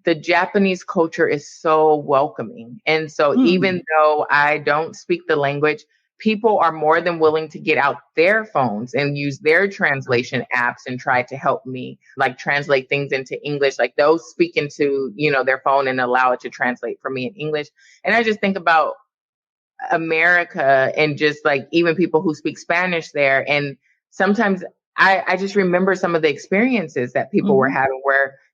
the Japanese culture is so welcoming. And so even though I don't speak the language, people are more than willing to get out their phones and use their translation apps and try to help me like translate things into English. Like they'll speak into, their phone and allow it to translate for me in English. And I just think about America and just like even people who speak Spanish there. And sometimes I just remember some of the experiences that people were having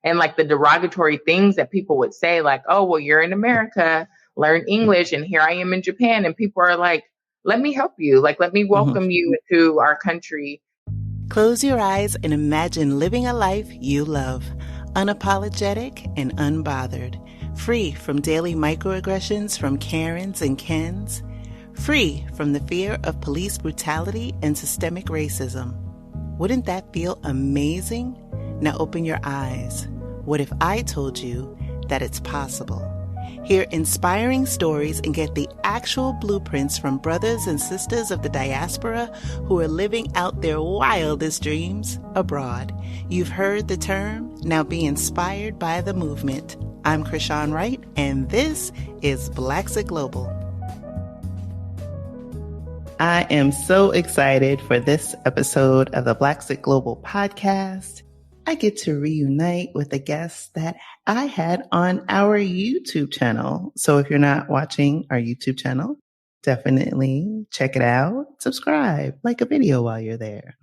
and like the derogatory things that people would say, like, oh, well, you're in America, learn English. And here I am in Japan. And people are like, let me help you. Like, let me welcome you to our country. Close your eyes and imagine living a life you love, unapologetic and unbothered, free from daily microaggressions from Karens and Kens, free from the fear of police brutality and systemic racism. Wouldn't that feel amazing? Now open your eyes. What if I told you that it's possible? Hear inspiring stories and get the actual blueprints from brothers and sisters of the diaspora who are living out their wildest dreams abroad. You've heard the term. Now be inspired by the movement. I'm Krishan Wright, and this is Blaxit Global. I am so excited for this episode of the Blaxit Global podcast. I get to reunite with a guest that I had on our YouTube channel. So if you're not watching our YouTube channel, definitely check it out. Subscribe, like a video while you're there.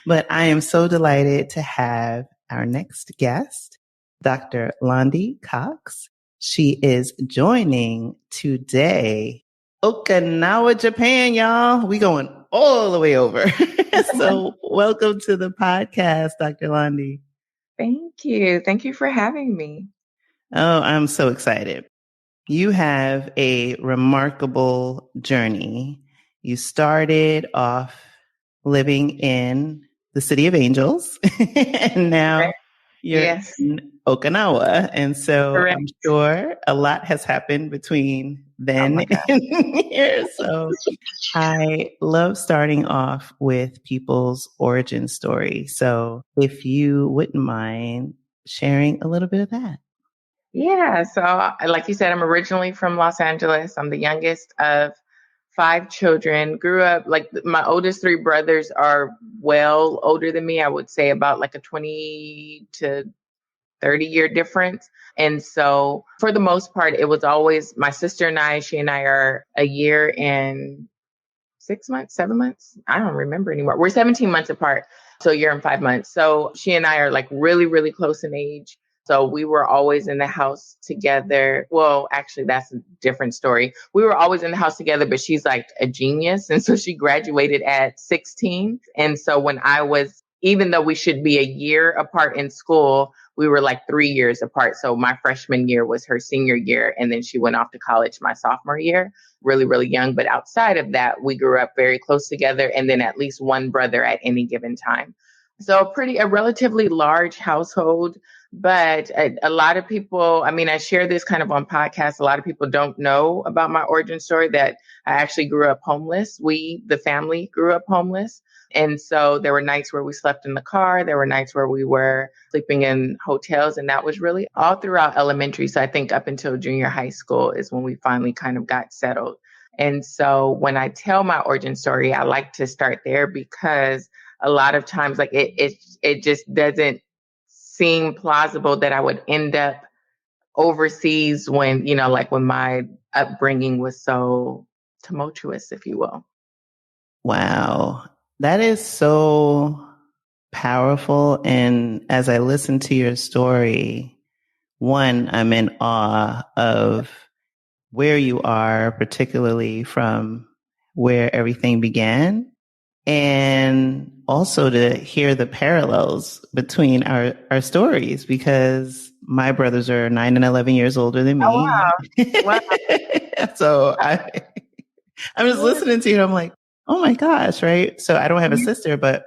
But I am so delighted to have our next guest, Dr. Londi Cox. She is joining today Okinawa, Japan, y'all. We going all the way over. So welcome to the podcast, Dr. Londi. Thank you. Thank you for having me. Oh, I'm so excited. You have a remarkable journey. You started off living in the City of Angels, and now you're in Okinawa. And so I'm sure a lot has happened between then and here. So I love starting off with people's origin story. So if you wouldn't mind sharing a little bit of that. Yeah. So like you said, I'm originally from Los Angeles. I'm the youngest of 5 children. Grew up, like my oldest 3 brothers are well older than me. I would say about like a 20 to 30-year difference. And so for the most part, it was always my sister and I, she and I are a year and 6 months, 7 months. I don't remember anymore. We're 17 months apart. So a year and 5 months. So she and I are like really, really close in age. So we were always in the house together. Well, actually, that's a different story. We were always in the house together, but she's like a genius. And so she graduated at 16. And so when I was, even though we should be a year apart in school, we were like 3 years apart. So my freshman year was her senior year. And then she went off to college my sophomore year, really, really young. But outside of that, we grew up very close together. And then at least one brother at any given time. So a relatively large household. But a lot of people, I mean, I share this kind of on podcasts. A lot of people don't know about my origin story, that I actually grew up homeless. The family grew up homeless. And so there were nights where we slept in the car. There were nights where we were sleeping in hotels. And that was really all throughout elementary. So I think up until junior high school is when we finally kind of got settled. And so when I tell my origin story, I like to start there because a lot of times like it just doesn't seem plausible that I would end up overseas when, when my upbringing was so tumultuous, if you will. Wow. That is so powerful. And as I listen to your story, one, I'm in awe of where you are, particularly from where everything began. And also to hear the parallels between our stories, because my brothers are 9 and 11 years older than me. Oh, wow. Wow. So I'm just listening to you and I'm like, oh my gosh, right? So I don't have a sister, but,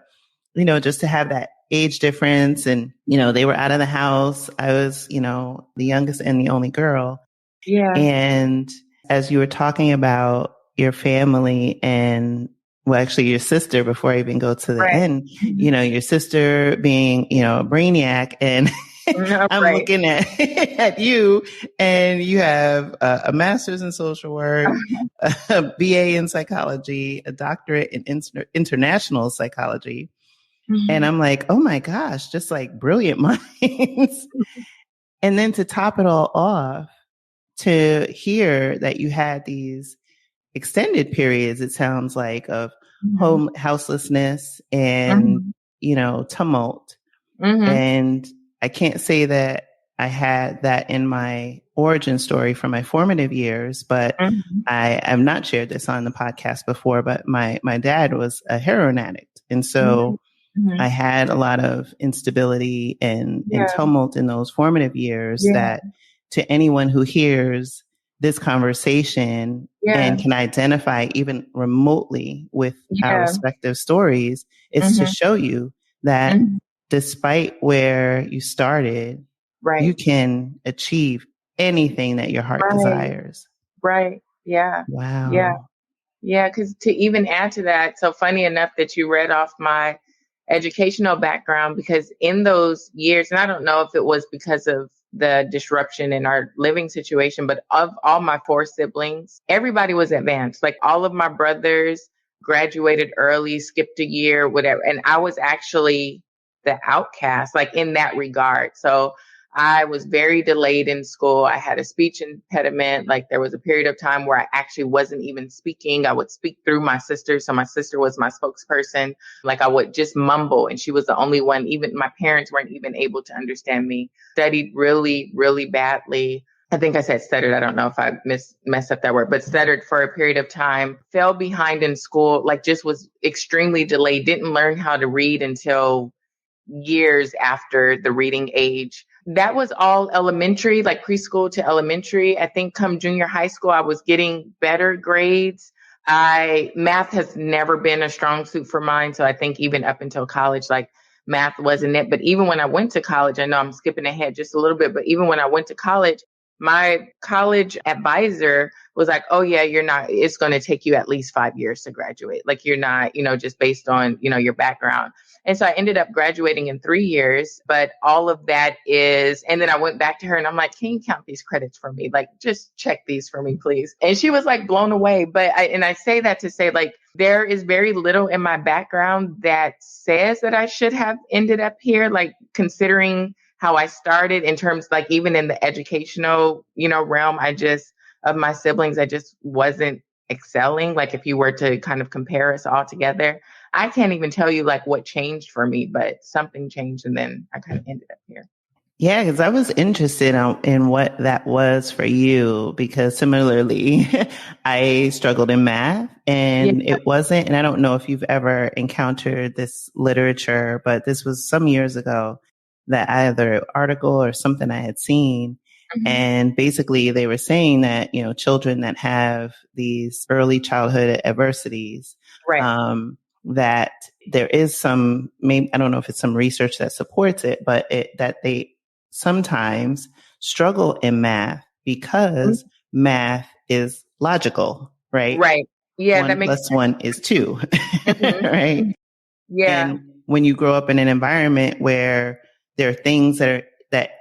just to have that age difference and, they were out of the house. I was, the youngest and the only girl. Yeah. And as you were talking about your family and actually your sister, before I even go to the end, your sister being, a brainiac and I'm Right. looking at at you, and you have a master's in social work, a BA in psychology, a doctorate in international psychology. And I'm like, oh my gosh, just like brilliant minds. And then to top it all off, to hear that you had these extended periods, it sounds like, of home houselessness and, tumult. And I can't say that I had that in my origin story from my formative years, but I have not shared this on the podcast before, but my dad was a heroin addict. And so I had a lot of instability and tumult in those formative years that, to anyone who hears this conversation and can identify even remotely with our respective stories, is to show you that despite where you started, you can achieve anything that your heart desires. Right. Yeah. Wow. Yeah. Yeah. Because to even add to that, so funny enough that you read off my educational background, because in those years, and I don't know if it was because of the disruption in our living situation, but of all my 4 siblings, everybody was advanced. Like all of my brothers graduated early, skipped a year, whatever. And I was actually the outcast, like in that regard. So I was very delayed in school. I had a speech impediment. Like there was a period of time where I actually wasn't even speaking. I would speak through my sister. So my sister was my spokesperson. Like I would just mumble, and she was the only one. Even my parents weren't even able to understand me. Studied really, really badly. I think I said stuttered. I don't know if I messed up that word, but stuttered for a period of time. Fell behind in school. Like just was extremely delayed. Didn't learn how to read until years after the reading age. That was all elementary, like preschool to elementary. I think come junior high school, I was getting better grades. Math has never been a strong suit for mine. So I think even up until college, like math wasn't it. But even when I went to college, I know I'm skipping ahead just a little bit, but even when I went to college, my college advisor was like, oh yeah, it's going to take you at least 5 years to graduate. Like you're not, just based on, your background. And so I ended up graduating in 3 years, but all of that and then I went back to her and I'm like, can you count these credits for me? Like, just check these for me, please. And she was like blown away. But I say that to say, like, there is very little in my background that says that I should have ended up here, like considering how I started in terms, like even in the educational, realm, of my siblings, I just wasn't excelling. Like if you were to kind of compare us all together, I can't even tell you like what changed for me, but something changed and then I kind of ended up here. Yeah, because I was interested in what that was for you, because similarly, I struggled in math and it wasn't, and I don't know if you've ever encountered this literature, but this was some years ago that either an article or something I had seen. And basically they were saying that, children that have these early childhood adversities, that there is some, maybe, I don't know if it's some research that supports it, but that they sometimes struggle in math because math is logical, right? Right. Yeah. 1 that makes plus 1 is 2, right? Yeah. And when you grow up in an environment where there are things that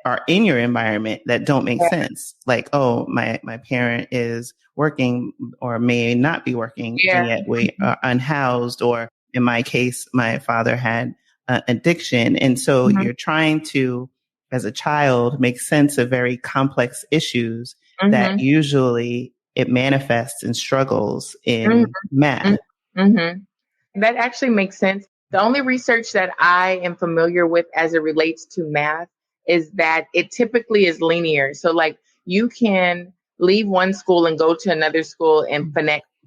are in your environment that don't make sense, like, oh, my parent is working or may not be working, and yet we are unhoused, or in my case, my father had addiction. And so you're trying to, as a child, make sense of very complex issues that usually it manifests in struggles in math. That actually makes sense. The only research that I am familiar with as it relates to math is that it typically is linear. So like you can leave one school and go to another school and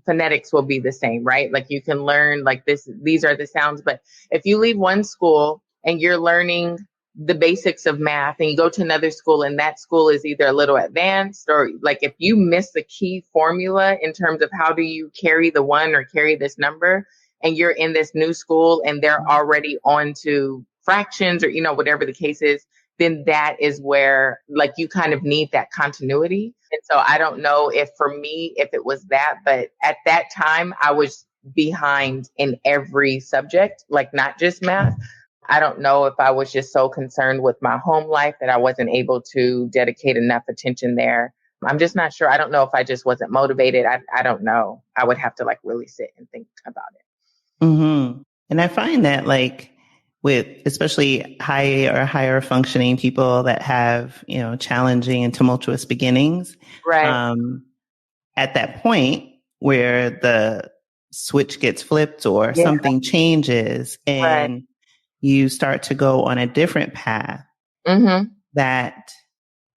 phonetics will be the same, right? Like you can learn like these are the sounds. But if you leave one school and you're learning the basics of math and you go to another school and that school is either a little advanced, or like if you miss the key formula in terms of how do you carry the one or carry this number, and you're in this new school and they're already on to fractions or, whatever the case is, then that is where like you kind of need that continuity. And so I don't know if for me, if it was that, but at that time I was behind in every subject, like not just math. I don't know if I was just so concerned with my home life that I wasn't able to dedicate enough attention there. I'm just not sure. I don't know if I just wasn't motivated. I don't know. I would have to like really sit and think about it. Mm-hmm. And I find that like with especially higher functioning people that have, challenging and tumultuous beginnings, Right. At that point where the switch gets flipped or Yeah. something changes Right. and you start to go on a different path, Mm-hmm. that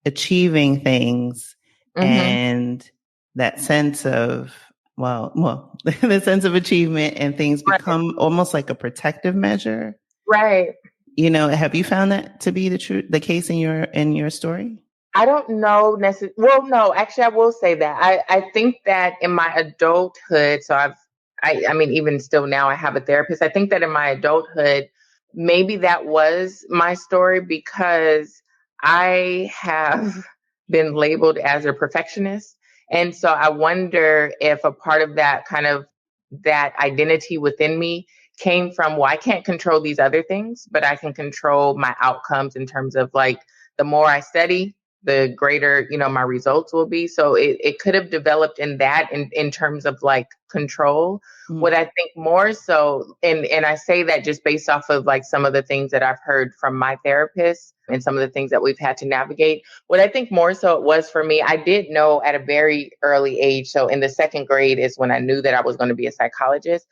achieving things Mm-hmm. and that sense of, the sense of achievement and things Right. become almost like a protective measure. Right. Have you found that to be the case in your story? I don't know necessarily. Well, no, actually, I will say that. I think that in my adulthood, so I mean, even still now, I have a therapist. I think that in my adulthood, maybe that was my story because I have been labeled as a perfectionist. And so I wonder if a part of that kind of that identity within me came from, well, I can't control these other things, but I can control my outcomes in terms of like, the more I study, the greater, my results will be. So it could have developed in that in terms of like control. Mm. What I think more so, and I say that just based off of like some of the things that I've heard from my therapist and some of the things that we've had to navigate. What I think more so it was for me, I did know at a very early age. So in the second grade is when I knew that I was going to be a psychologist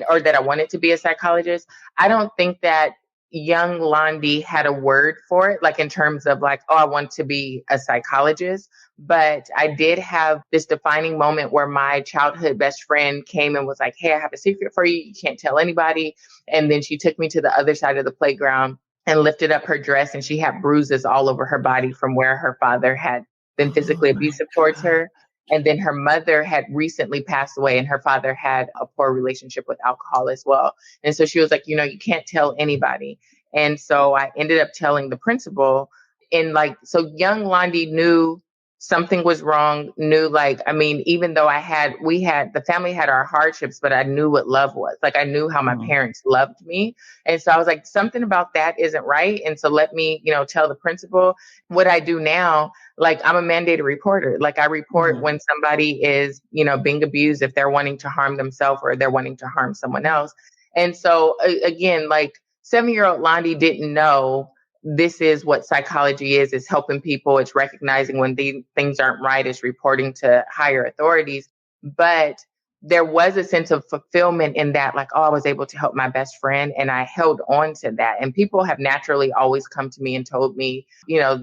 or that I wanted to be a psychologist. I don't think that young Londí had a word for it, like in terms of like, oh, I want to be a psychologist. But I did have this defining moment where my childhood best friend came and was like, hey, I have a secret for you. You can't tell anybody. And then she took me to the other side of the playground and lifted up her dress, and she had bruises all over her body from where her father had been physically abusive towards her. And then her mother had recently passed away, and her father had a poor relationship with alcohol as well. And so she was like, you can't tell anybody. And so I ended up telling the principal. And like, so young Londí knew something was wrong, knew like, I mean, even though the family had our hardships, but I knew what love was. Like I knew how my parents loved me. And so I was like, something about that isn't right. And so let me, tell the principal. What I do now, like I'm a mandated reporter. Like I report when somebody is, being abused, if they're wanting to harm themselves or they're wanting to harm someone else. And so again, like 7-year-old Londí didn't know this is what psychology is helping people. It's recognizing when things aren't right, it's reporting to higher authorities. But there was a sense of fulfillment in that, like, oh, I was able to help my best friend, and I held on to that. And people have naturally always come to me and told me,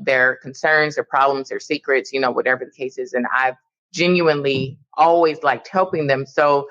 their concerns, their problems, their secrets, whatever the case is. And I've genuinely always liked helping them. So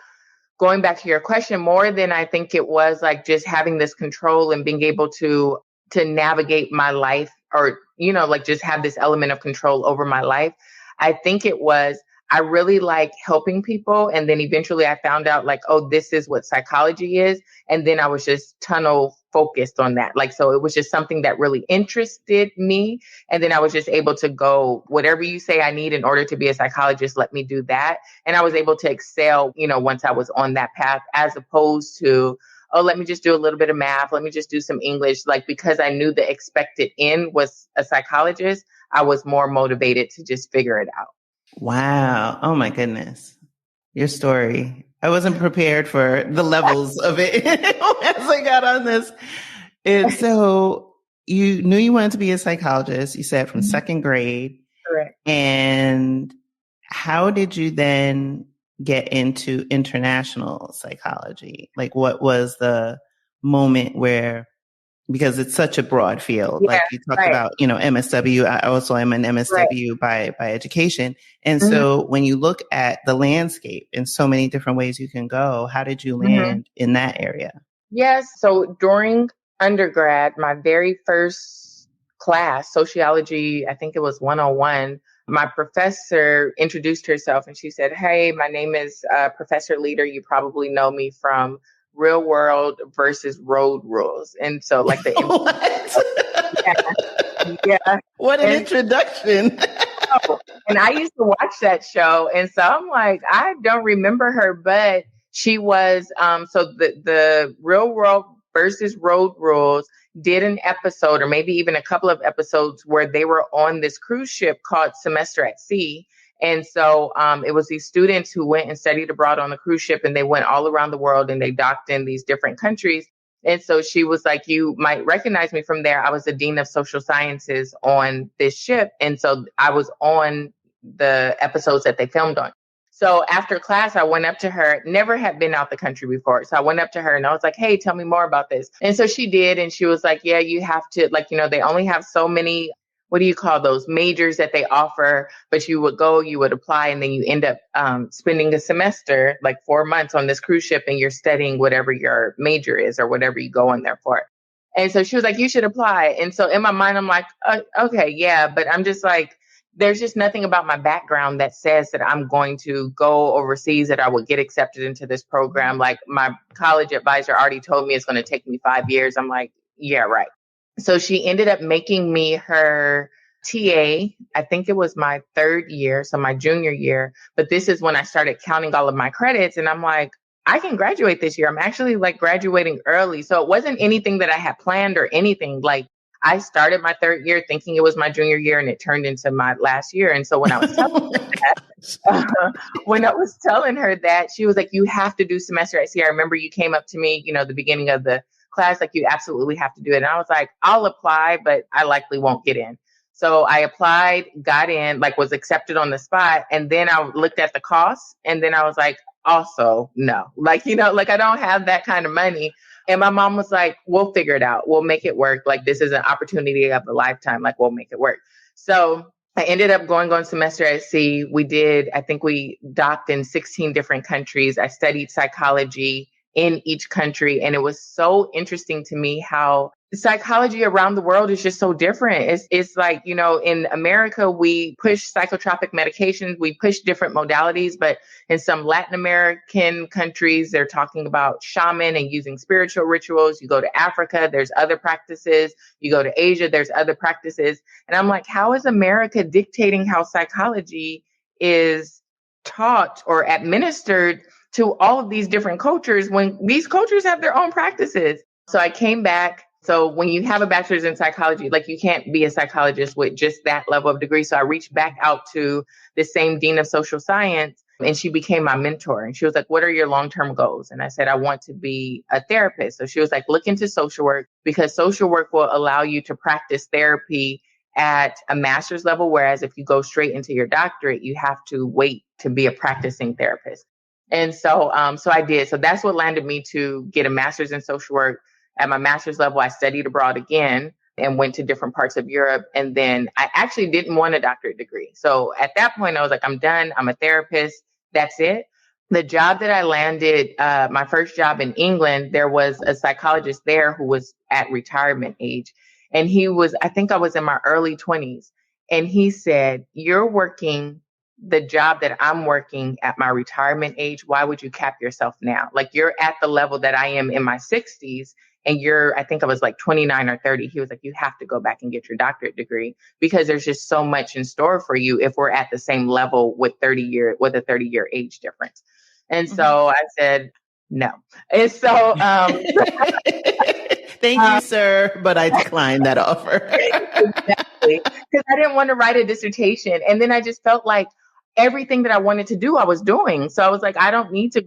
going back to your question, more than I think it was like just having this control and being able to navigate my life or, like just have this element of control over my life. I think it was, I really like helping people. And then eventually I found out like, oh, this is what psychology is. And then I was just tunnel focused on that. Like, so it was just something that really interested me. And then I was just able to go, whatever you say I need in order to be a psychologist, let me do that. And I was able to excel, once I was on that path, as opposed to, oh, let me just do a little bit of math. Let me just do some English. Like, because I knew the expected end was a psychologist, I was more motivated to just figure it out. Wow. Oh my goodness. Your story. I wasn't prepared for the levels of it as I got on this. And so you knew you wanted to be a psychologist, you said from second grade. Correct. And how did you then get into international psychology? Like what was the moment where, because it's such a broad field, like you talked about, MSW. I also am an MSW by education. And so when you look at the landscape in so many different ways you can go, how did you land in that area? Yes. So during undergrad, my very first class, sociology, I think it was 101, my professor introduced herself and she said, hey, my name is Professor Leader. You probably know me from Real World versus Road Rules. And so like the yeah. What an introduction. And I used to watch that show. And so I'm like, I don't remember her, but she was so the Real World versus Road Rules did an episode, or maybe even a couple of episodes, where they were on this cruise ship called Semester at Sea. And so it was these students who went and studied abroad on the cruise ship, and they went all around the world and they docked in these different countries. And so she was like, you might recognize me from there. I was the dean of social sciences on this ship. And so I was on the episodes that they filmed on. So after class, I went up to her, never had been out the country before. So I went up to her and I was like, hey, tell me more about this. And so she did. And she was like, yeah, you have to, like, they only have so many, what do you call those, majors that they offer, but you would go, you would apply, and then you end up spending a semester, like 4 months on this cruise ship, and you're studying whatever your major is or whatever you go in there for. And so she was like, you should apply. And so in my mind, I'm like, okay, yeah, but I'm just like, there's just nothing about my background that says that I'm going to go overseas, that I would get accepted into this program. Like, my college advisor already told me it's going to take me 5 years. I'm like, yeah, right. So she ended up making me her TA. I think it was my third year, so my junior year. But this is when I started counting all of my credits. And I'm like, I can graduate this year. I'm actually like graduating early. So it wasn't anything that I had planned or anything. Like, I started my third year thinking it was my junior year, and it turned into my last year. And so when I was telling her that, she was like, you have to do semester at sea. I remember you came up to me, the beginning of the class, like, you absolutely have to do it. And I was like, I'll apply, but I likely won't get in. So I applied, got in, like, was accepted on the spot. And then I looked at the cost, and then I was like, also, no, like, like, I don't have that kind of money. And my mom was like, we'll figure it out. We'll make it work. Like, this is an opportunity of a lifetime. Like, we'll make it work. So I ended up going on semester at sea. I think we docked in 16 different countries. I studied psychology in each country. And it was so interesting to me how psychology around the world is just so different. It's like, in America, we push psychotropic medications, we push different modalities, but in some Latin American countries, they're talking about shaman and using spiritual rituals. You go to Africa, there's other practices. You go to Asia, there's other practices. And I'm like, how is America dictating how psychology is taught or administered to all of these different cultures when these cultures have their own practices? So I came back. So when you have a bachelor's in psychology, like, you can't be a psychologist with just that level of degree. So I reached back out to the same dean of social science, and she became my mentor. And she was like, what are your long-term goals? And I said, I want to be a therapist. So she was like, look into social work, because social work will allow you to practice therapy at a master's level. Whereas if you go straight into your doctorate, you have to wait to be a practicing therapist. And so I did. So that's what landed me to get a master's in social work. At my master's level, I studied abroad again and went to different parts of Europe. And then I actually didn't want a doctorate degree. So at that point, I was like, I'm done. I'm a therapist. That's it. The job that I landed, my first job in England, there was a psychologist there who was at retirement age. And I think I was in my early 20s. And he said, you're working the job that I'm working at my retirement age. Why would you cap yourself now? Like, you're at the level that I am in my 60s. And I think I was like 29 or 30. He was like, you have to go back and get your doctorate degree, because there's just so much in store for you if we're at the same level with a 30-year age difference. And so I said, no. And so, thank you, sir, but I declined that offer. Exactly. Because I didn't want to write a dissertation. And then I just felt like everything that I wanted to do, I was doing. So I was like, I don't need to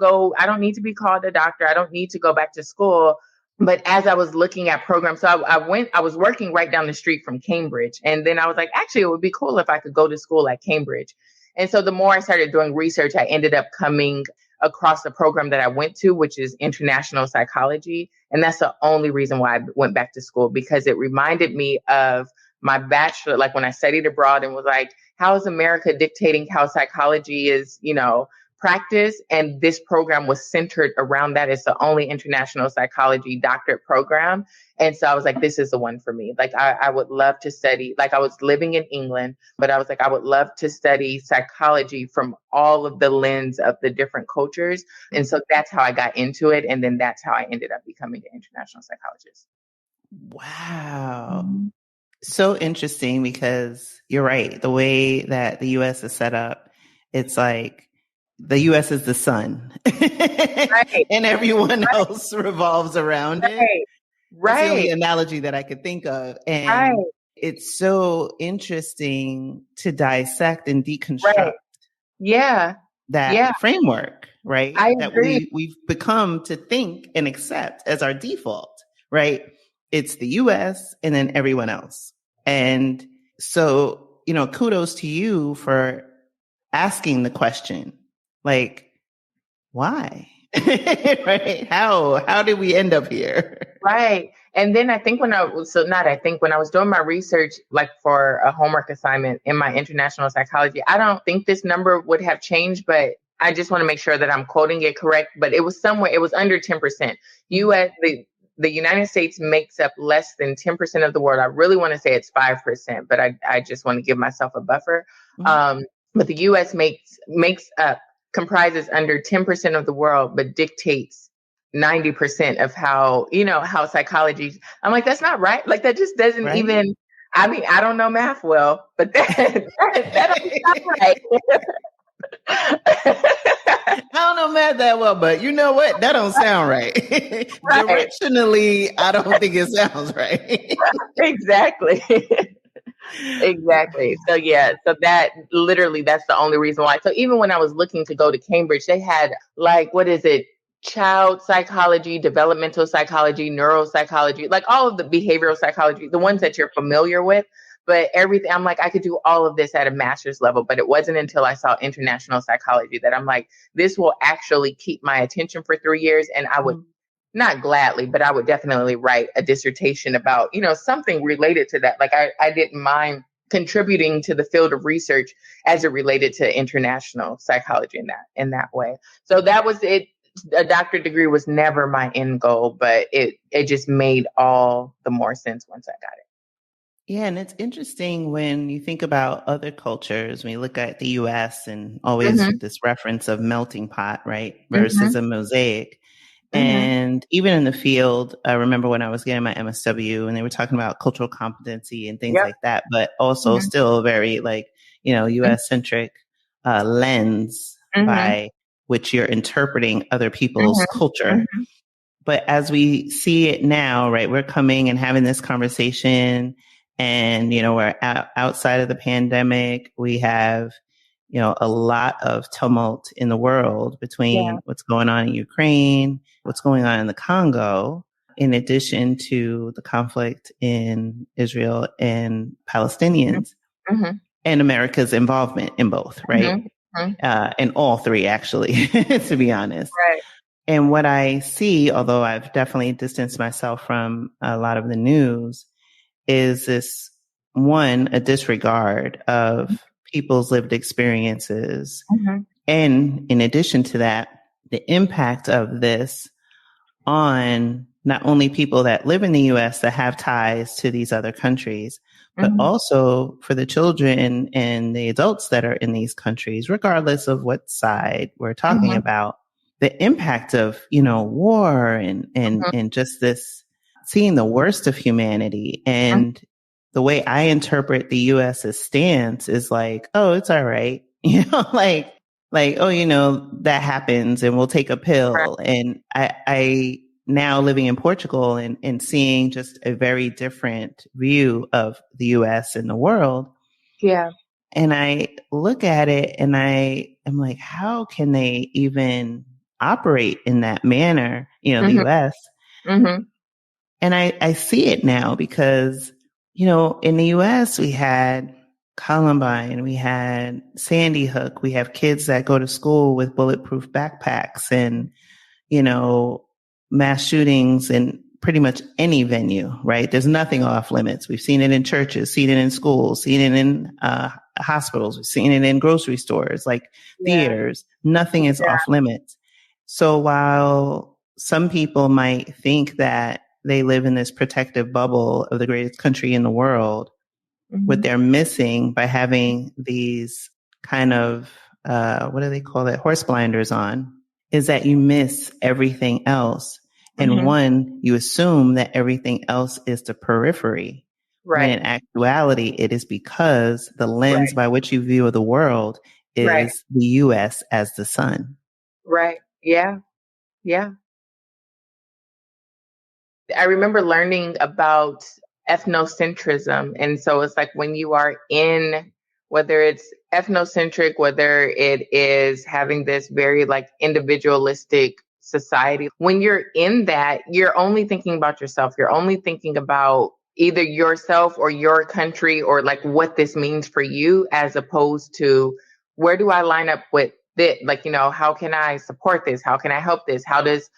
be called a doctor. I don't need to go back to school. But as I was looking at programs, so I was working right down the street from Cambridge. And then I was like, actually, it would be cool if I could go to school at Cambridge. And so the more I started doing research, I ended up coming across the program that I went to, which is international psychology. And that's the only reason why I went back to school, because it reminded me of my bachelor, like when I studied abroad, and was like, how is America dictating how psychology is, practice? And this program was centered around that. It's the only international psychology doctorate program. And so I was like, this is the one for me. Like, I would love to study, like, I was living in England, but I was like, I would love to study psychology from all of the lens of the different cultures. And so that's how I got into it. And then that's how I ended up becoming an international psychologist. Wow. So interesting, because you're right. The way that the U.S. is set up, it's like the U.S. is the sun, right, and everyone else revolves around it. That's the only Right. analogy that I could think of. Right. And it's so interesting to dissect and deconstruct Right. Yeah. Yeah. that framework, right? I That agree. we've become to think and accept as our default, right? It's the US and then everyone else. And so, kudos to you for asking the question, like, why? Right? How did we end up here? Right. And then I think when I was, so not I think when I was doing my research, like for a homework assignment in my international psychology, I don't think this number would have changed, but I just want to make sure that I'm quoting it correct. But it was somewhere, it was under 10%. US, the United States makes up less than 10% of the world. I really want to say it's 5%, but I just want to give myself a buffer. Mm-hmm. But the US comprises under 10% of the world, but dictates 90% of how psychology. I'm like, that's not right. Like, that just doesn't Right? even. I mean, I don't know math well, but that don't sound right. I don't know math that well, but you know what? That don't sound right. Right. Directionally, I don't think it sounds right. Exactly. Exactly. So yeah, so that's the only reason why. So even when I was looking to go to Cambridge, they had, like, what is it? Child psychology, developmental psychology, neuropsychology, like all of the behavioral psychology, the ones that you're familiar with. But everything, I'm like, I could do all of this at a master's level. But it wasn't until I saw international psychology that I'm like, this will actually keep my attention for 3 years. And I would not gladly, but I would definitely write a dissertation about, something related to that. Like, I didn't mind contributing to the field of research as it related to international psychology in that way. So that was it. A doctorate degree was never my end goal, but it just made all the more sense once I got it. Yeah, and it's interesting when you think about other cultures, when you look at the US and always Mm-hmm. this reference of melting pot, right? Mm-hmm. Versus a mosaic. Mm-hmm. And even in the field, I remember when I was getting my MSW and they were talking about cultural competency and things Yep. like that, but also Mm-hmm. still very US centric lens Mm-hmm. by which you're interpreting other people's Mm-hmm. culture. Mm-hmm. But as we see it now, right, we're coming and having this conversation and, we're outside of the pandemic. We have, a lot of tumult in the world Yeah. between what's going on in Ukraine, what's going on in the Congo, in addition to the conflict in Israel and Palestinians Mm-hmm. and America's involvement in both, right? Mm-hmm. In all three, actually, to be honest. Right. And what I see, although I've definitely distanced myself from a lot of the news, is this one, a disregard of people's lived experiences. Mm-hmm. And in addition to that, the impact of this on not only people that live in the US that have ties to these other countries, but Mm-hmm. also for the children and the adults that are in these countries, regardless of what side we're talking Mm-hmm. about. The impact of, war and just this seeing the worst of humanity. And the way I interpret the US's stance is like, oh, it's all right. Oh, that happens and we'll take a pill. And I now living in Portugal and seeing just a very different view of the US and the world. Yeah. And I look at it and I am like, how can they even operate in that manner, the US? Mm-hmm. And I see it now because, in the US, we had Columbine, we had Sandy Hook, we have kids that go to school with bulletproof backpacks and, mass shootings in pretty much any venue, right? There's nothing off limits. We've seen it in churches, seen it in schools, seen it in hospitals, we've seen it in grocery stores, like theaters. Nothing is off limits. So while some people might think that they live in this protective bubble of the greatest country in the world, what they're missing by having these kind of, what do they call it? Horse blinders on, is that you miss everything else. And one, you assume that everything else is the periphery. Right. When in actuality, it is because the lens by which you view the world is the US as the sun. Right. Yeah. Yeah. I remember learning about ethnocentrism. And so it's like when you are in, whether it's ethnocentric, whether it is having this very like individualistic society, when you're in that, you're only thinking about yourself. You're only thinking about either yourself or your country or like what this means for you, as opposed to where do I line up with this? Like, how can I support this? How can I help this? How does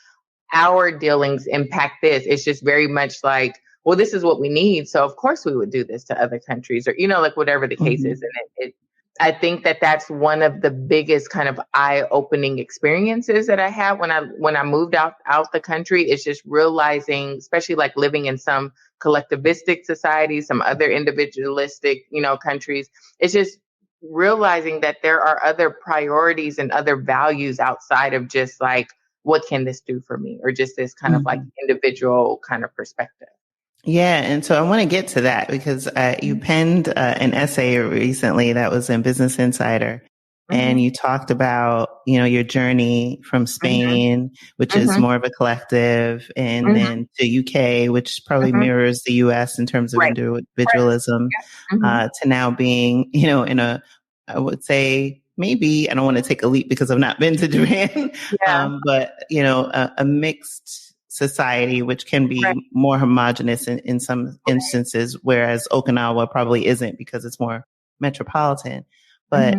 our dealings impact this? It's just very much like, well, this is what we need. So of course we would do this to other countries, or, like whatever the case is. And I think that that's one of the biggest kind of eye-opening experiences that I had when I moved out the country. It's just realizing, especially like living in some collectivistic societies, some other individualistic, countries. It's just realizing that there are other priorities and other values outside of just like, what can this do for me? Or just this kind of like individual kind of perspective. Yeah. And so I want to get to that because you penned an essay recently that was in Business Insider. And you talked about, your journey from Spain, which is more of a collective, and then to UK, which probably mirrors the US in terms of individualism, to now being, in a, I would say, maybe, I don't want to take a leap because I've not been to Japan, but, a mixed society, which can be more homogenous in some instances, whereas Okinawa probably isn't because it's more metropolitan. But,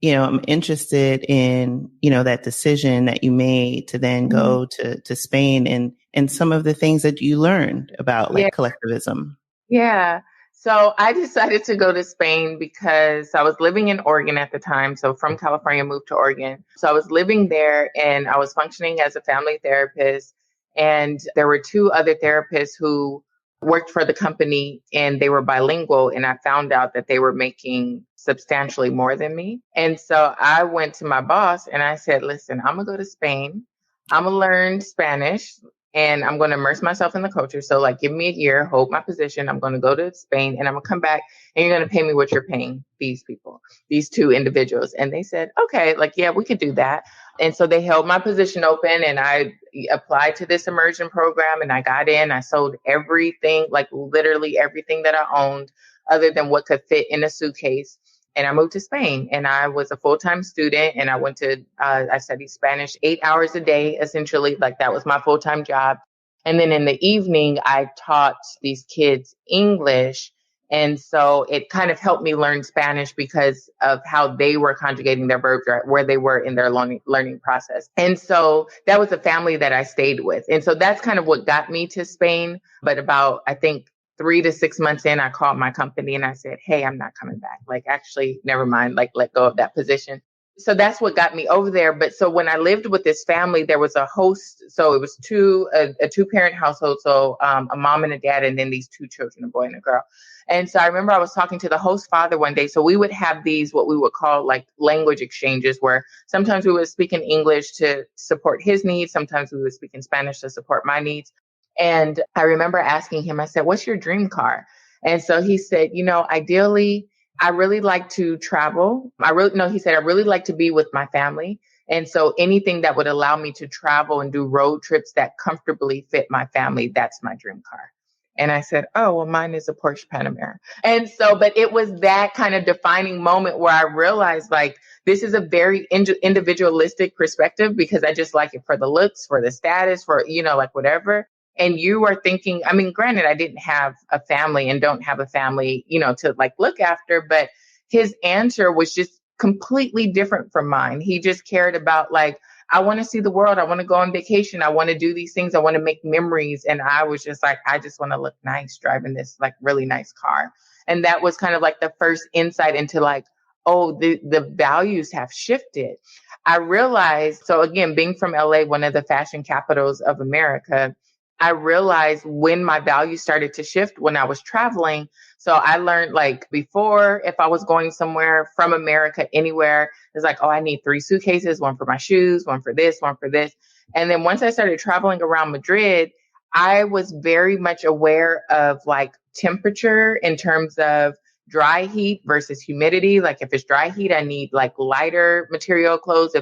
I'm interested in, that decision that you made to then go to Spain and some of the things that you learned about like collectivism. Yeah. So I decided to go to Spain because I was living in Oregon at the time. So from California, moved to Oregon. So I was living there and I was functioning as a family therapist. And there were two other therapists who worked for the company and they were bilingual. And I found out that they were making substantially more than me. And so I went to my boss and I said, listen, I'm going to go to Spain. I'm going to learn Spanish and I'm going to immerse myself in the culture. So like, give me a year, hold my position. I'm going to go to Spain and I'm going to come back and you're going to pay me what you're paying these people, these two individuals. And they said, okay, like, yeah, we could do that. And so they held my position open and I applied to this immersion program and I got in. I sold everything, like literally everything that I owned other than what could fit in a suitcase. And I moved to Spain and I was a full-time student and I went to, I studied Spanish 8 hours a day, essentially, like that was my full-time job. And then in the evening, I taught these kids English. And so it kind of helped me learn Spanish because of how they were conjugating their verbs, or where they were in their learning process. And so that was a family that I stayed with. And so that's kind of what got me to Spain. But about, I think, 3 to 6 months in, I called my company and I said, hey, I'm not coming back. Like, actually, never mind, like, let go of that position. So that's what got me over there. But so when I lived with this family, there was a host. So it was a 2-parent household. So a mom and a dad, and then these 2 children, a boy and a girl. And so I remember I was talking to the host father one day. So we would have these, what we would call like language exchanges, where sometimes we would speak in English to support his needs. Sometimes we would speak in Spanish to support my needs. And I remember asking him, I said, what's your dream car? And so he said, ideally, I really like to travel. He said, I really like to be with my family. And so anything that would allow me to travel and do road trips that comfortably fit my family, that's my dream car. And I said, oh, well, mine is a Porsche Panamera. And so, but it was that kind of defining moment where I realized like, this is a very individualistic perspective because I just like it for the looks, for the status, for, like whatever. And you are thinking, I mean, granted, I didn't have a family and don't have a family, to like look after, but his answer was just completely different from mine. He just cared about like, I want to see the world. I want to go on vacation. I want to do these things. I want to make memories. And I was just like, I just want to look nice driving this like really nice car. And that was kind of like the first insight into like, oh, the values have shifted. I realized, so again, being from LA, one of the fashion capitals of America, I realized when my values started to shift when I was traveling. So I learned like before, if I was going somewhere from America, anywhere, it's like, oh, I need 3 suitcases, one for my shoes, one for this, one for this. And then once I started traveling around Madrid, I was very much aware of like temperature in terms of dry heat versus humidity. Like if it's dry heat, I need like lighter material clothes.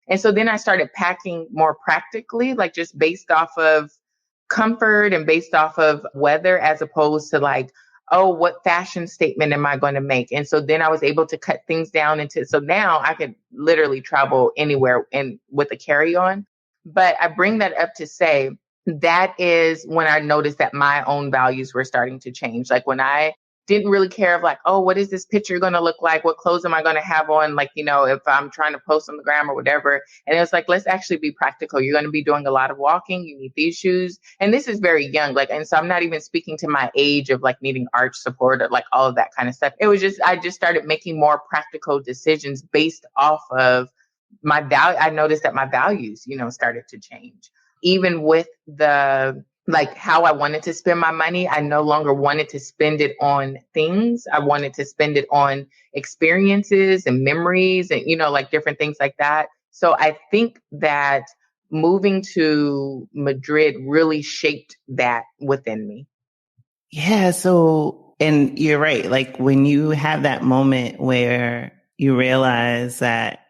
And so then I started packing more practically, like just based off of comfort and based off of weather, as opposed to like, oh, what fashion statement am I going to make? And so then I was able to cut things down into, so now I could literally travel anywhere and with a carry on. But I bring that up to say that is when I noticed that my own values were starting to change. Like when I didn't really care of like, oh, what is this picture going to look like? What clothes am I going to have on? Like, you know, if I'm trying to post on the gram or whatever. And it was like, let's actually be practical. You're going to be doing a lot of walking. You need these shoes. And this is very young. Like, and so I'm not even speaking to my age of like needing arch support or like all of that kind of stuff. It was just, I just started making more practical decisions based off of my value. I noticed that my values, you know, started to change. Even with the like how I wanted to spend my money, I no longer wanted to spend it on things. I wanted to spend it on experiences and memories and, you know, like different things like that. So I think that moving to Madrid really shaped that within me. Yeah. So, and you're right. Like when you have that moment where you realize that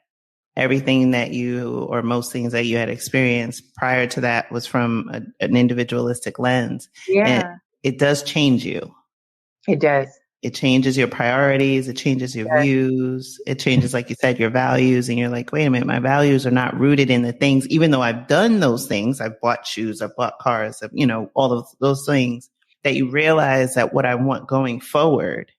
everything that you, or most things that you had experienced prior to that was from an individualistic lens. Yeah. And it does change you. It does. It changes your priorities. It changes your views. It changes, like you said, your values. And you're like, wait a minute, my values are not rooted in the things, even though I've done those things. I've bought shoes, I've bought cars, you know, all of those things, that you realize that what I want going forward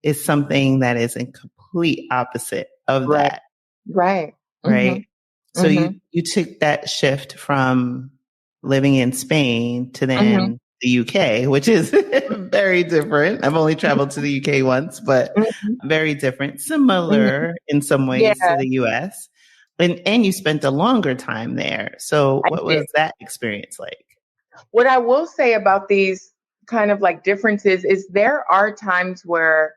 is something that is in complete opposite of that. Right. Right. Mm-hmm. So you took that shift from living in Spain to then the UK, which is very different. I've only traveled to the UK once, but very different, similar in some ways to the US. And you spent a longer time there. So what was that experience like? What I will say about these kind of like differences is there are times where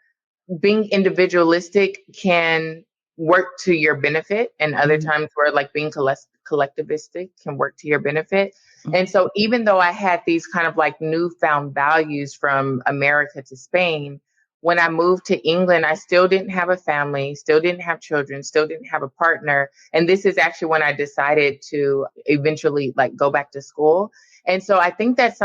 being individualistic can work to your benefit, and other times where like being collectivistic can work to your benefit. And so even though I had these kind of like newfound values from America to Spain, when I moved to England, I still didn't have a family, still didn't have children, still didn't have a partner. And this is actually when I decided to eventually like go back to school. And so I think that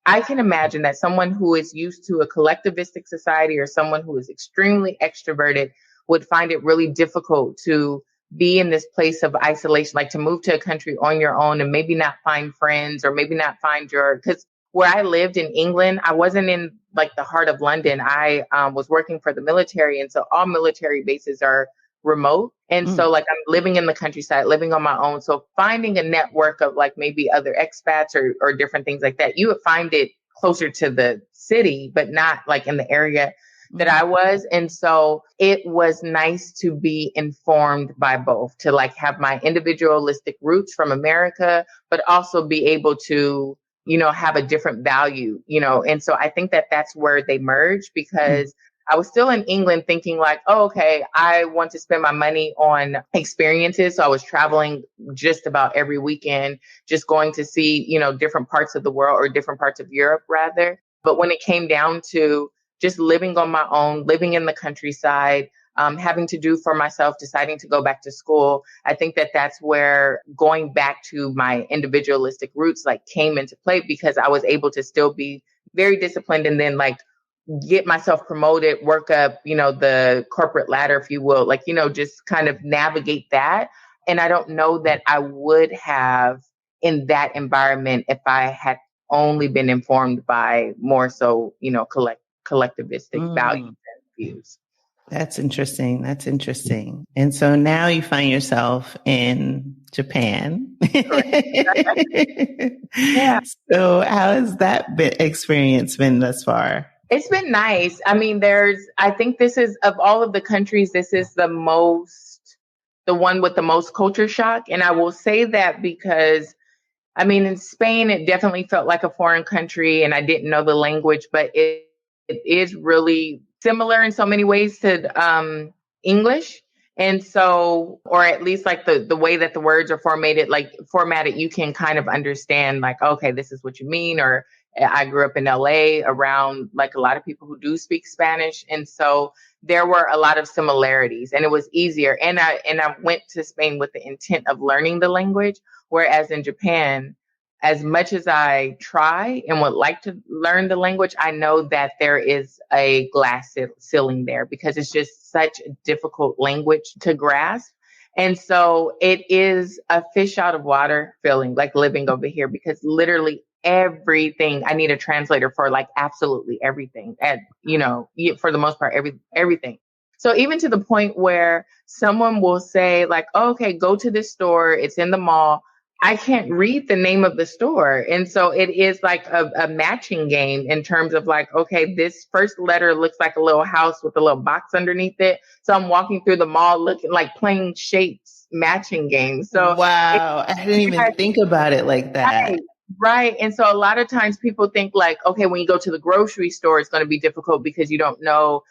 I can imagine that someone who is used to a collectivistic society or someone who is extremely extroverted would find it really difficult to be in this place of isolation, like to move to a country on your own and maybe not find friends or maybe not find because where I lived in England, I wasn't in like the heart of London. I was working for the military. And so all military bases are remote. And so like I'm living in the countryside, living on my own. So finding a network of like maybe other expats or different things like that, you would find it closer to the city, but not like in the area that I was. And so it was nice to be informed by both, to like have my individualistic roots from America, but also be able to, you know, have a different value, you know. And so I think that that's where they merge, because I was still in England thinking like, oh, okay, I want to spend my money on experiences. So I was traveling just about every weekend, just going to see, you know, different parts of the world, or different parts of Europe rather. But when it came down to just living on my own, living in the countryside, having to do for myself, deciding to go back to school, I think that that's where going back to my individualistic roots like came into play, because I was able to still be very disciplined and then like get myself promoted, work up, you know, the corporate ladder, if you will, like, you know, just kind of navigate that. And I don't know that I would have in that environment if I had only been informed by more so, you know, collectivistic values and views. That's interesting. That's interesting. And so now you find yourself in Japan. Yeah. So how has that experience been thus far? It's been nice. I mean, I think this is, of all of the countries, this is the one with the most culture shock. And I will say that because, I mean, in Spain, it definitely felt like a foreign country and I didn't know the language, but it is really similar in so many ways to English. And so, or at least like the way that the words are formatted, you can kind of understand like, okay, this is what you mean. Or I grew up in LA around like a lot of people who do speak Spanish. And so there were a lot of similarities and it was easier. And I went to Spain with the intent of learning the language. Whereas in Japan, as much as I try and would like to learn the language, I know that there is a glass ceiling there because it's just such a difficult language to grasp. And so it is a fish out of water feeling, like living over here, because literally everything I need a translator for, like absolutely everything. And, for the most part, everything. So even to the point where someone will say like, oh, okay, go to this store. It's in the mall. I can't read the name of the store. And so it is like a matching game in terms of like, okay, this first letter looks like a little house with a little box underneath it. So I'm walking through the mall looking like playing shapes, matching games. So wow, I didn't even think about it like that. Right. And so a lot of times people think like, okay, when you go to the grocery store, it's going to be difficult because you don't know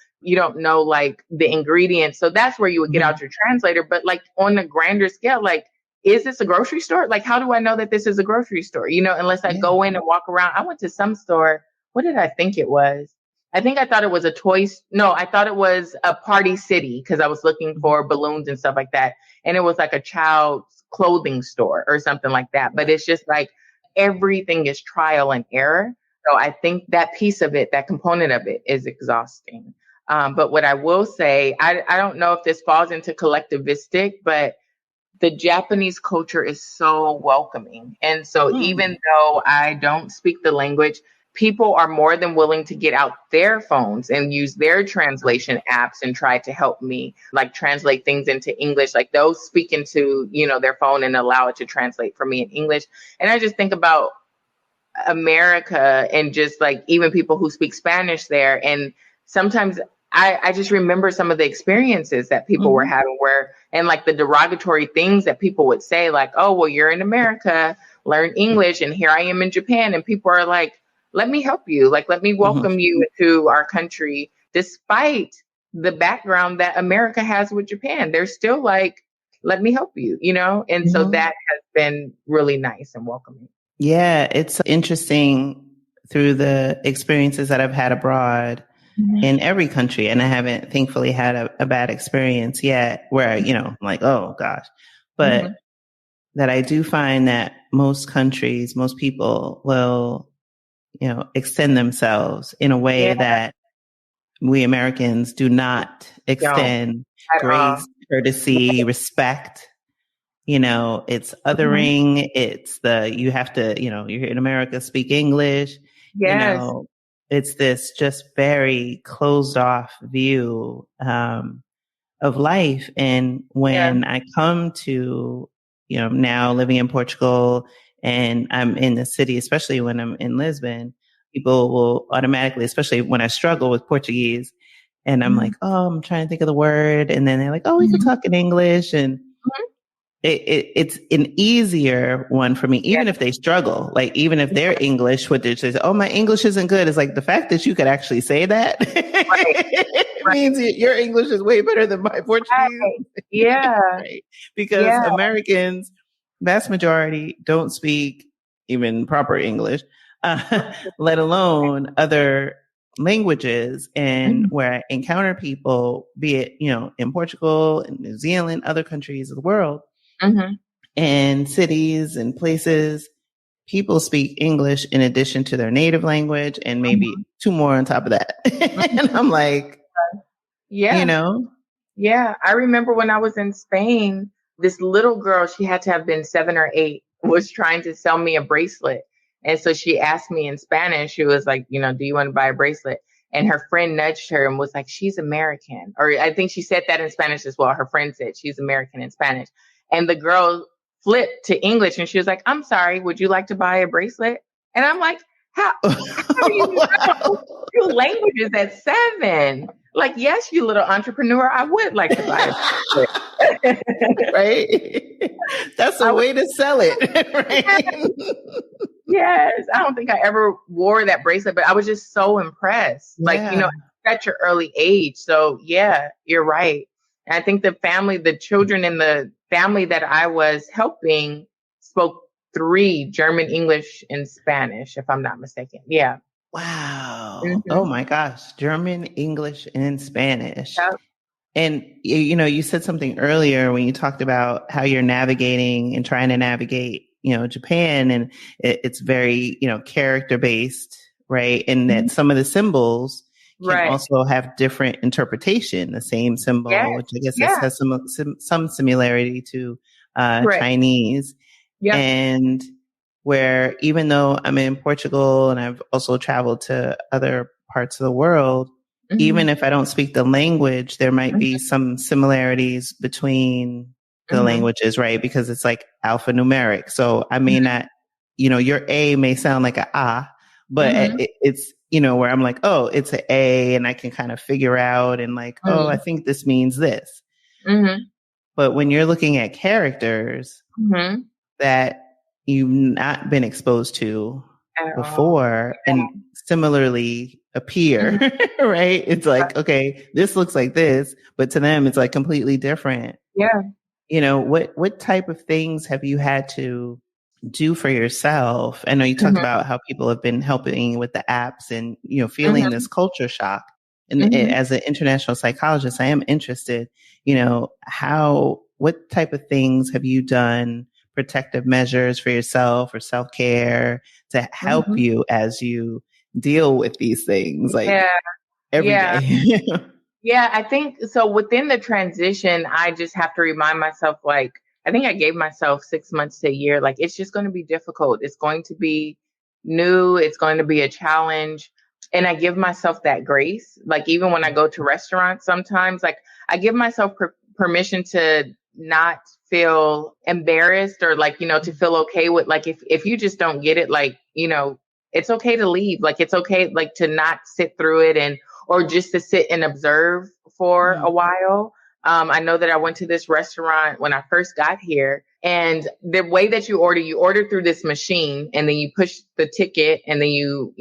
like the ingredients. So that's where you would get out your translator. But like on a grander scale, like, is this a grocery store? Like, how do I know that this is a grocery store? Unless I go in and walk around. I went to some store. What did I think it was? I think I thought it was I thought it was a Party City because I was looking for balloons and stuff like that. And it was like a child's clothing store or something like that. But it's just like everything is trial and error. So I think that piece of it, that component of it is exhausting. But what I will say, I don't know if this falls into collectivistic, but the Japanese culture is so welcoming. And so even though I don't speak the language, people are more than willing to get out their phones and use their translation apps and try to help me like translate things into English. Like they'll speak into, their phone and allow it to translate for me in English. And I just think about America and just like even people who speak Spanish there. And sometimes I just remember some of the experiences that people were having and like the derogatory things that people would say, like, oh, well, you're in America, learn English. And here I am in Japan. And people are like, let me help you. Like, let me welcome you to our country, despite the background that America has with Japan. They're still like, let me help you, And so that has been really nice and welcoming. Yeah, it's interesting through the experiences that I've had abroad in every country. And I haven't thankfully had a bad experience yet where, I'm like, oh gosh, but that I do find that most countries, most people will, extend themselves in a way that we Americans do not extend grace, courtesy, respect. It's othering. It's you have to, you're here in America, speak English. Yes. It's this just very closed off view of life. And when I come to, now living in Portugal and I'm in the city, especially when I'm in Lisbon, people will automatically, especially when I struggle with Portuguese and I'm like, oh, I'm trying to think of the word. And then they're like, oh, we can talk in English. And it's an easier one for me, even if they struggle, like even if their English, what they say, oh, my English isn't good. It's like the fact that you could actually say that means your English is way better than my Portuguese. Yeah. Right? Because Americans, vast majority don't speak even proper English, let alone other languages. And where I encounter people, be it, in Portugal and New Zealand, other countries of the world, and cities and places, people speak English in addition to their native language and maybe two more on top of that. And I'm like, Yeah. I remember when I was in Spain, this little girl, she had to have been 7 or 8, was trying to sell me a bracelet. And so she asked me in Spanish, she was like, do you want to buy a bracelet? And her friend nudged her and was like, she's American. Or I think she said that in Spanish as well. Her friend said she's American in Spanish. And the girl flipped to English and she was like, I'm sorry, would you like to buy a bracelet? And I'm like, how do you know 2 languages at 7? Like, yes, you little entrepreneur, I would like to buy a bracelet. Right? That's a way to sell it. Right? Yes. I don't think I ever wore that bracelet, but I was just so impressed. Like, at such an early age. So yeah, you're right. And I think the children in the family that I was helping spoke 3, German, English, and Spanish, if I'm not mistaken. Yeah. Wow. Oh my gosh. German, English, and Spanish. Yep. And, you said something earlier when you talked about how you're navigating and trying to navigate Japan, and it's very, character based, right? And that some of the symbols can Right. also have different interpretation. The same symbol, which I guess has some similarity to Chinese. Yeah. And where even though I'm in Portugal and I've also traveled to other parts of the world, even if I don't speak the language, there might be some similarities between the languages, right? Because it's like alphanumeric. So I may not, your A may sound like a ah, but it's, where I'm like, oh, it's an A, and I can kind of figure out and like, oh, I think this means this. But when you're looking at characters that you've not been exposed to before and similarly appear, right? It's like, okay, this looks like this, but to them, it's like completely different. Yeah. What type of things have you had to do for yourself? I know you talked about how people have been helping with the apps and, feeling this culture shock. And as an international psychologist, I am interested, what type of things have you done, protective measures for yourself or self-care to help you as you deal with these things every day? Yeah, I think so. Within the transition, I just have to remind myself, I think I gave myself 6 months to a year. It's just going to be difficult. It's going to be new. It's going to be a challenge. And I give myself that grace. Even when I go to restaurants, sometimes I give myself permission to not feel embarrassed or to feel okay with, if you just don't get it, it's okay to leave. It's okay, to not sit through it or just to sit and observe for a while. I know that I went to this restaurant when I first got here, and the way that you order through this machine, and then you push the ticket, and then you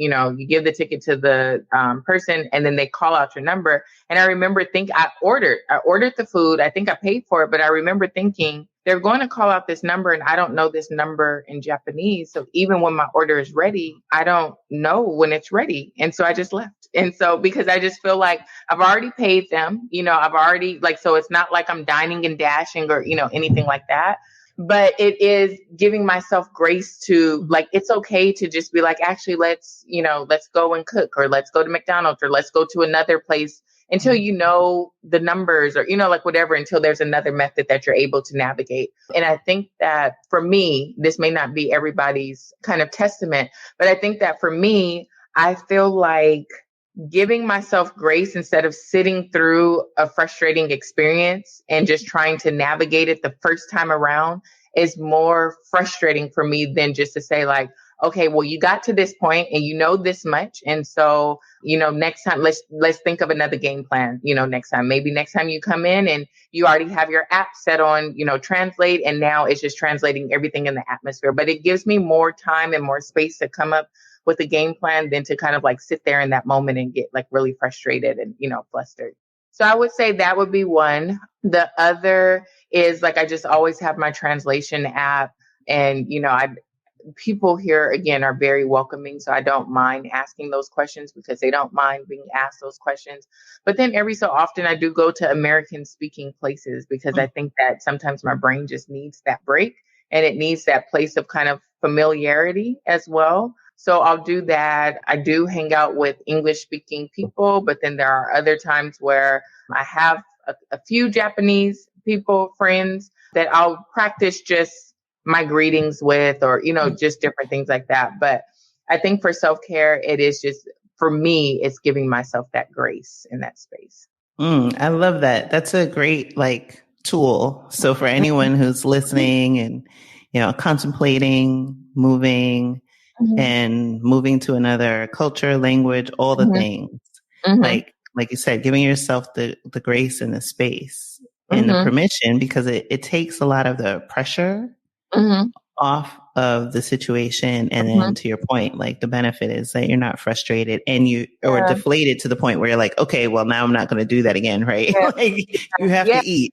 give the ticket to the person, and then they call out your number. And I remember I ordered the food. I think I paid for it, but I remember thinking, they're going to call out this number, and I don't know this number in Japanese. So even when my order is ready, I don't know when it's ready. And so I just left. And so, because I just feel like I've already paid them, I've already so it's not like I'm dining and dashing or, anything like that. But it is giving myself grace to it's okay to just be actually, let's go and cook, or let's go to McDonald's, or let's go to another place until the numbers, or, whatever, until there's another method that you're able to navigate. And I think that for me, this may not be everybody's kind of testament, but I think that for me, I feel like giving myself grace instead of sitting through a frustrating experience and just trying to navigate it the first time around is more frustrating for me than just to say okay, well, you got to this point and this much. And so, next time, let's think of another game plan, next time. Maybe next time you come in and you already have your app set on, translate, and now it's just translating everything in the atmosphere. But it gives me more time and more space to come up with a game plan than to kind of sit there in that moment and get really frustrated and, flustered. So I would say that would be one. The other is I just always have my translation app, and, people here again are very welcoming. So I don't mind asking those questions because they don't mind being asked those questions. But then every so often I do go to American speaking places because I think that sometimes my brain just needs that break, and it needs that place of kind of familiarity as well. So I'll do that. I do hang out with English speaking people, but then there are other times where I have a few Japanese people, friends, that I'll practice just my greetings with, or, just different things like that. But I think for self-care, it is just, for me, it's giving myself that grace in that space. I love that. That's a great tool. So for anyone who's listening and, contemplating moving and moving to another culture, language, all the things, like you said, giving yourself the grace and the space and the permission, because it takes a lot of the pressure off of the situation. And then to your point, the benefit is that you're not frustrated and or deflated to the point where you're like, okay, well, now I'm not going to do that again. Right. You have to eat.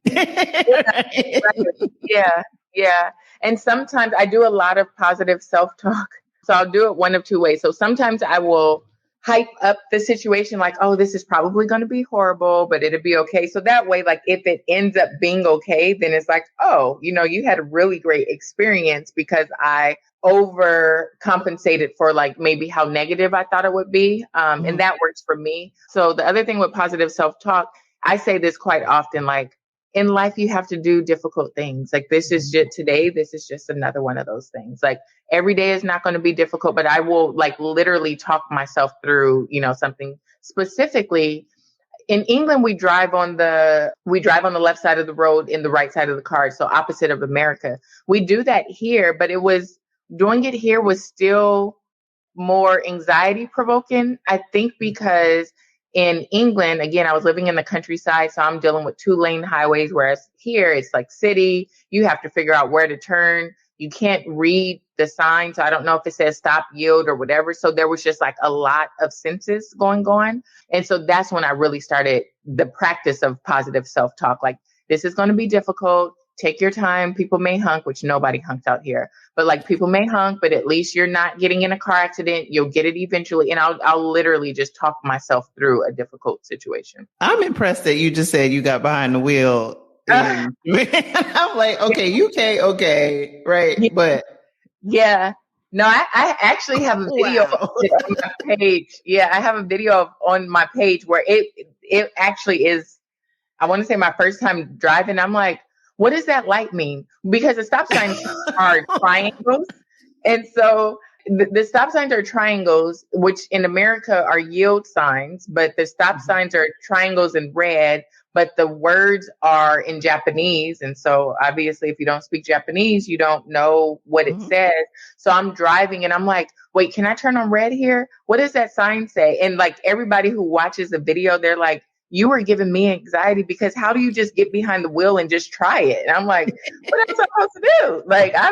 Yeah. And sometimes I do a lot of positive self-talk. So I'll do it one of two ways. So sometimes I will hype up the situation like, oh, this is probably going to be horrible, but it'll be okay. So that way, like if it ends up being okay, then it's like, oh, you had a really great experience because I overcompensated for like maybe how negative I thought it would be. And that works for me. So the other thing with positive self-talk, I say this quite often, like in life, you have to do difficult things. Like this is just today. This is just another one of those things. Like every day is not going to be difficult, but I will like literally talk myself through, something specifically. In England, we drive on the left side of the road in the right side of the car. So opposite of America. We do that here, but doing it here was still more anxiety provoking. I think because in England, again, I was living in the countryside, so I'm dealing with 2-lane highways, whereas here it's like city. You have to figure out where to turn. You can't read the sign, so I don't know if it says stop, yield, or whatever. So there was just like a lot of senses going on. And so that's when I really started the practice of positive self-talk. Like, this is going to be difficult. Take your time. People may honk, which nobody hunks out here, but like people may honk, but at least you're not getting in a car accident. You'll get it eventually. And I'll literally just talk myself through a difficult situation. I'm impressed that you just said you got behind the wheel. I'm like, okay, UK, okay, right. Yeah. But yeah, no, I actually have a video on my page. Yeah, I have a video on my page where it actually is, I want to say my first time driving. I'm like, what does that light mean? Because the stop signs are triangles. And so the stop signs are triangles, which in America are yield signs, but the stop signs are triangles in red, but the words are in Japanese. And so obviously, if you don't speak Japanese, you don't know what it says. So I'm driving and I'm like, wait, can I turn on red here? What does that sign say? And like everybody who watches the video, they're like, you were giving me anxiety because how do you just get behind the wheel and just try it? And I'm like, what am I supposed to do? Like, I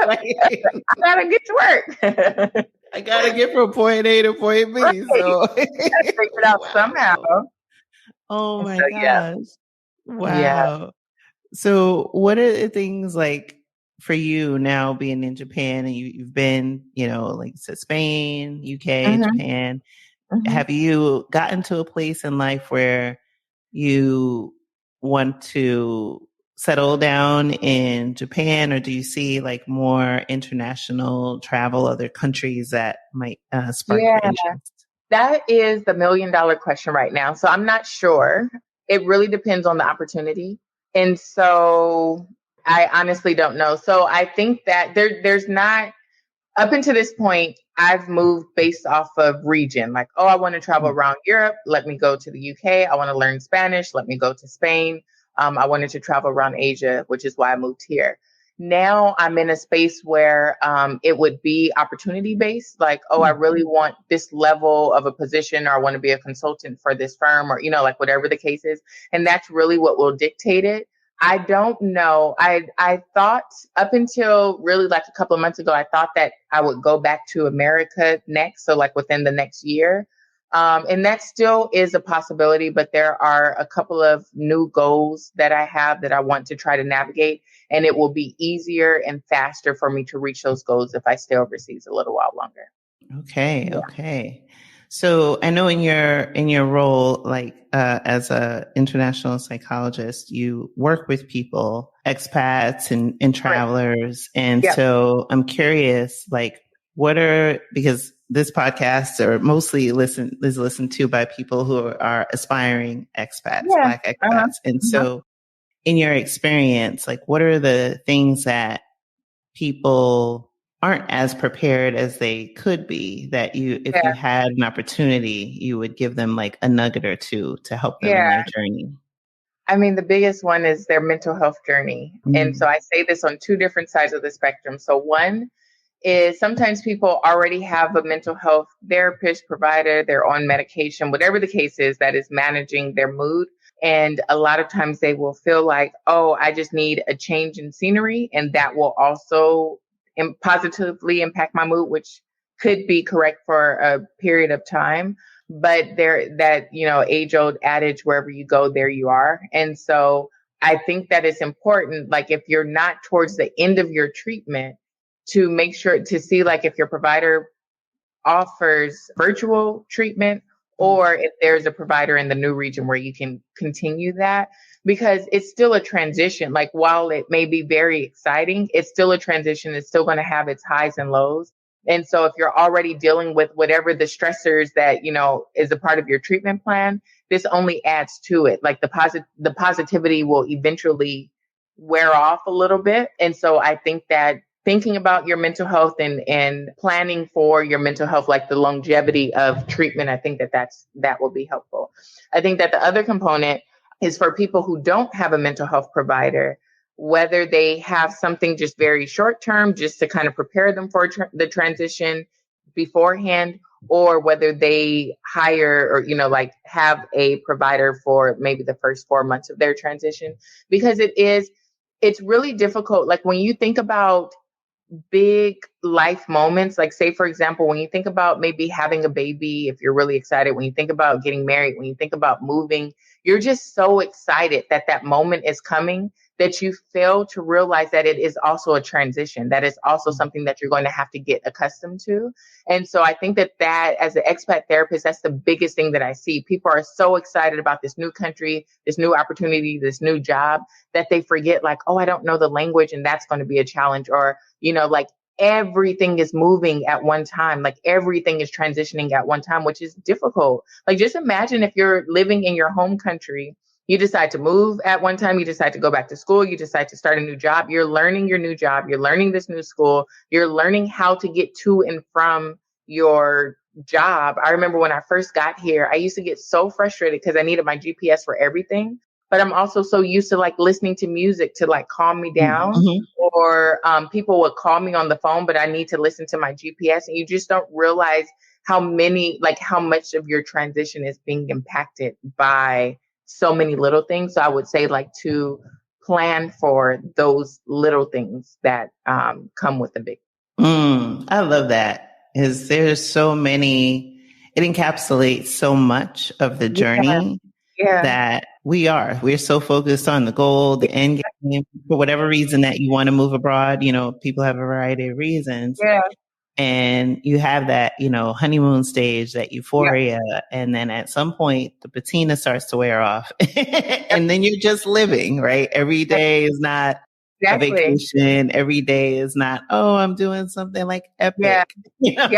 gotta get to work. I gotta get from point A to point B. Right. So figure it out somehow. Oh my gosh. Yeah. Wow. Yeah. So what are the things like for you now being in Japan and you've been, like to Spain, UK, Japan, have you gotten to a place in life where you want to settle down in Japan, or do you see like more international travel, other countries that might spark your interest? That is the $1 million question right now. So I'm not sure. It really depends on the opportunity. And so I honestly don't know. So I think that there's not, up until this point, I've moved based off of region. Like, oh, I want to travel around Europe. Let me go to the UK. I want to learn Spanish. Let me go to Spain. I wanted to travel around Asia, which is why I moved here. Now I'm in a space where it would be opportunity based. Like, oh, I really want this level of a position, or I want to be a consultant for this firm, or, like whatever the case is. And that's really what will dictate it. I don't know. I thought up until really like a couple of months ago, I thought that I would go back to America next. So like within the next year. And that still is a possibility, but there are a couple of new goals that I have that I want to try to navigate. And it will be easier and faster for me to reach those goals if I stay overseas a little while longer. Okay. Yeah. Okay. So I know in your role, like as a international psychologist, you work with people, expats and travelers. Right. And so I'm curious, like, because this podcast are mostly listened to by people who are aspiring expats, Black expats. And so in your experience, like, what are the things that people aren't as prepared as they could be, that if you had an opportunity, you would give them like a nugget or two to help them in their journey? I mean, the biggest one is their mental health journey. And so I say this on two different sides of the spectrum. So one is sometimes people already have a mental health therapist, provider, they're on medication, whatever the case is, that is managing their mood. And a lot of times they will feel like, oh, I just need a change in scenery. And that will also positively impact my mood, which could be correct for a period of time. But that age old adage, wherever you go, there you are. And so I think that it's important, like if you're not towards the end of your treatment, to make sure to see like if your provider offers virtual treatment or if there's a provider in the new region where you can continue that, because it's still a transition. Like while it may be very exciting, it's still a transition. It's still going to have its highs and lows. And so if you're already dealing with whatever the stressors that, is a part of your treatment plan, this only adds to it. Like the positivity will eventually wear off a little bit. And so I think that thinking about your mental health and planning for your mental health, like the longevity of treatment, I think that will be helpful. I think that the other component is for people who don't have a mental health provider, whether they have something just very short term, just to kind of prepare them for the transition beforehand, or whether they hire or, like have a provider for maybe the first 4 months of their transition, because it's really difficult. Like when you think about big life moments, like say, for example, when you think about maybe having a baby, if you're really excited, when you think about getting married, when you think about moving, you're just so excited that moment is coming that you fail to realize that it is also a transition, that is also something that you're going to have to get accustomed to. And so I think that as an expat therapist, that's the biggest thing that I see. People are so excited about this new country, this new opportunity, this new job, that they forget like, oh, I don't know the language and that's going to be a challenge. Or, like everything is moving at one time, like everything is transitioning at one time, which is difficult. Like just imagine if you're living in your home country, you decide to move at one time, you decide to go back to school, you decide to start a new job, you're learning your new job, you're learning this new school, you're learning how to get to and from your job. I remember when I first got here, I used to get so frustrated because I needed my GPS for everything. But I'm also so used to like listening to music to like calm me down, or people would call me on the phone, but I need to listen to my GPS. And you just don't realize how much of your transition is being impacted by so many little things. So I would say like to plan for those little things that come with the big. I love that. Is there's so many, it encapsulates so much of the journey that we're so focused on the goal, the end game, for whatever reason that you want to move abroad. People have a variety of reasons. Yeah. And you have that, honeymoon stage, that euphoria. And then at some point the patina starts to wear off and then you're just living, right? Every day is not a vacation. Every day is not, oh, I'm doing something like epic. Yeah.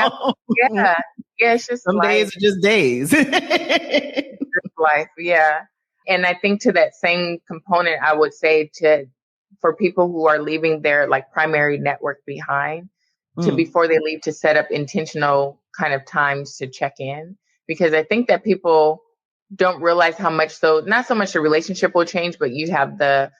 It's just some days are just days. Life. Yeah. And I think to that same component, I would say for people who are leaving their like primary network behind, before they leave, to set up intentional kind of times to check in, because I think that people don't realize how much, so not so much the relationship will change, but you have the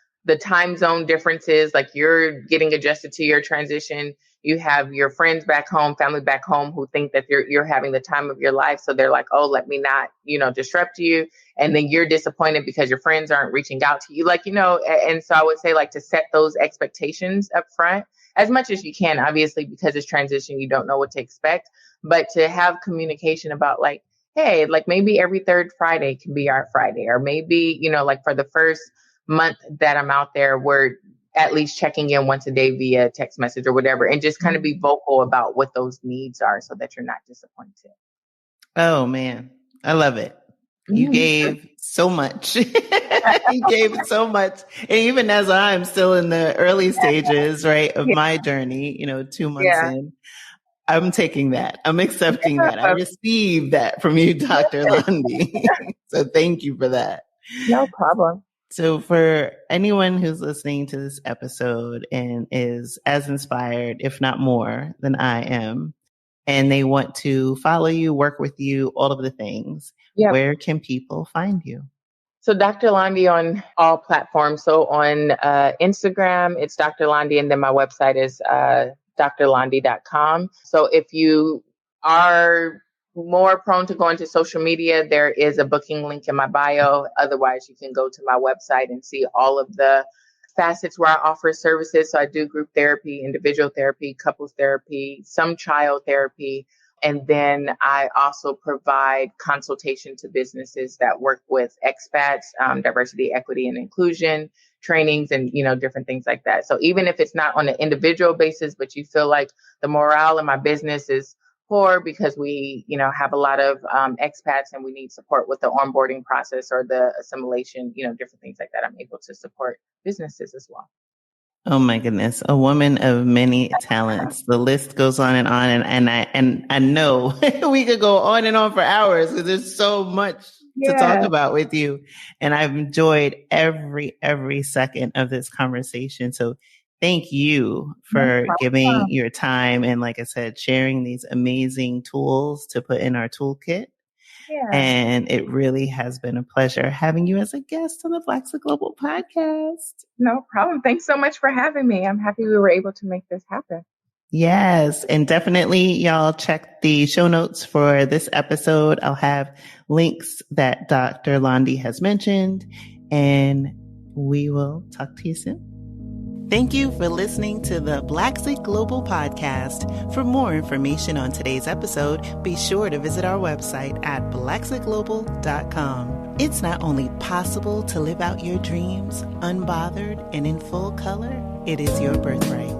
time zone differences, like you're getting adjusted to your transition. You have your friends back home, family back home, who think that you're having the time of your life. So they're like, oh, let me not, disrupt you. And then you're disappointed because your friends aren't reaching out to you. And so I would say like to set those expectations up front as much as you can, obviously, because it's transition, you don't know what to expect, but to have communication about like, hey, like maybe every third Friday can be our Friday, or maybe, like for the first month that I'm out there, we're at least checking in once a day via text message or whatever, and just kind of be vocal about what those needs are so that you're not disappointed. Oh man, I love it. You gave so much. You gave so much. And even as I'm still in the early stages, right, of my journey, 2 months in, I'm taking that. I'm accepting that. I received that from you, Dr. Londí. So thank you for that. No problem. So for anyone who's listening to this episode and is as inspired, if not more, than I am, and they want to follow you, work with you, all of the things, where can people find you? So Dr. Londí on all platforms. So on Instagram, it's Dr. Londí, and then my website is drlondí.com. So if you are more prone to going to social media, there is a booking link in my bio. Otherwise, you can go to my website and see all of the facets where I offer services. So I do group therapy, individual therapy, couples therapy, some child therapy. And then I also provide consultation to businesses that work with expats, diversity, equity, and inclusion trainings, and, different things like that. So even if it's not on an individual basis, but you feel like the morale in my business is poor because we, have a lot of expats and we need support with the onboarding process or the assimilation, different things like that. I'm able to support businesses as well. Oh my goodness. A woman of many talents. The list goes on and on. And I know we could go on and on for hours because there's so much to talk about with you. And I've enjoyed every second of this conversation. So thank you for giving your time. And like I said, sharing these amazing tools to put in our toolkit. Yeah. And it really has been a pleasure having you as a guest on the Blaxit Global podcast. No problem. Thanks so much for having me. I'm happy we were able to make this happen. Yes. And definitely y'all check the show notes for this episode. I'll have links that Dr. Londí has mentioned, and we will talk to you soon. Thank you for listening to the Blaxit Global Podcast. For more information on today's episode, be sure to visit our website at blaxitglobal.com. It's not only possible to live out your dreams unbothered and in full color, it is your birthright.